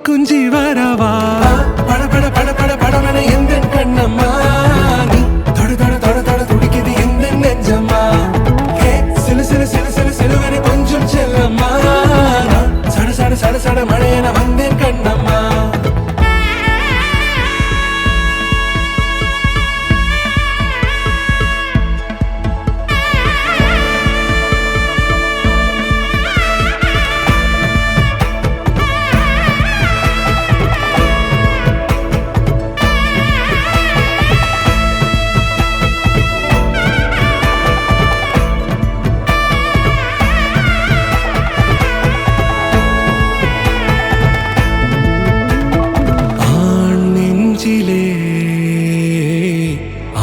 குஞ்சி வரவா பட பட பட பட படவன எந்த கண்ணம்மா நீ தொட தொட தொட தொட துடிக்குது எந்த நெஞ்சம்மா சிலு சிலு சிலு சிலு சிலுவன கொஞ்சம் செல்லம்மா சட சட சட சட மழையன வந்தேன் கண்ணம்மா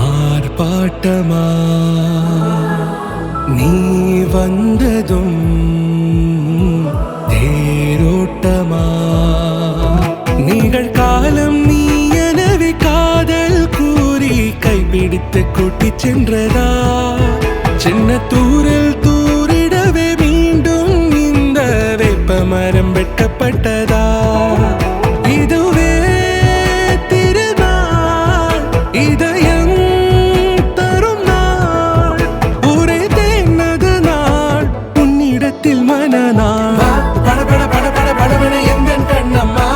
ஆர்ப்பாட்டமா நீ வந்ததும் தேரோட்டமா நிகழ்காலம் நீ எனவே காதல் கூறி கைப்பிடித்து கூட்டிச் சென்றதா சின்ன தூரல் தூரிடவே மீண்டும் இந்த வேப்ப மரம் வெட்டப்பட்டதா இதுவே திருநாள் இதயம் தரும் நாள் ஒரே தேனது நாள் உன்னிடத்தில் மனநாள் பட பட பட பட படவன எந்த கண்ணம்மா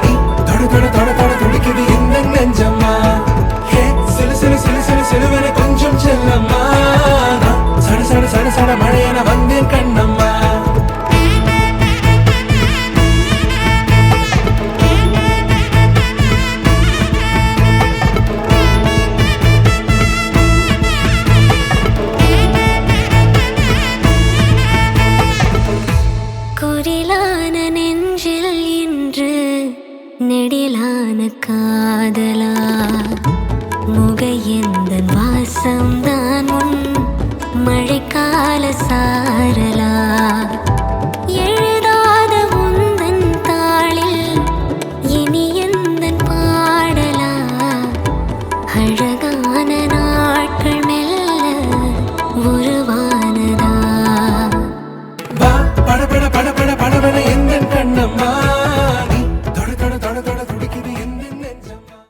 நீ தொட தொட தொட தொட துடிக்குது எந்த நெஞ்சம்மா சிலு சிலு சிலு சிலு சிலுவன கொஞ்சம் செல்லம்மா சட சட சட சட மழையன வந்தேன் கண்ணம்மா குரிலான நெஞ்சில் இன்று நெடிலான காதலா முகையெந்தன் வாசம்தான் உன் மழைக்கால சாரலா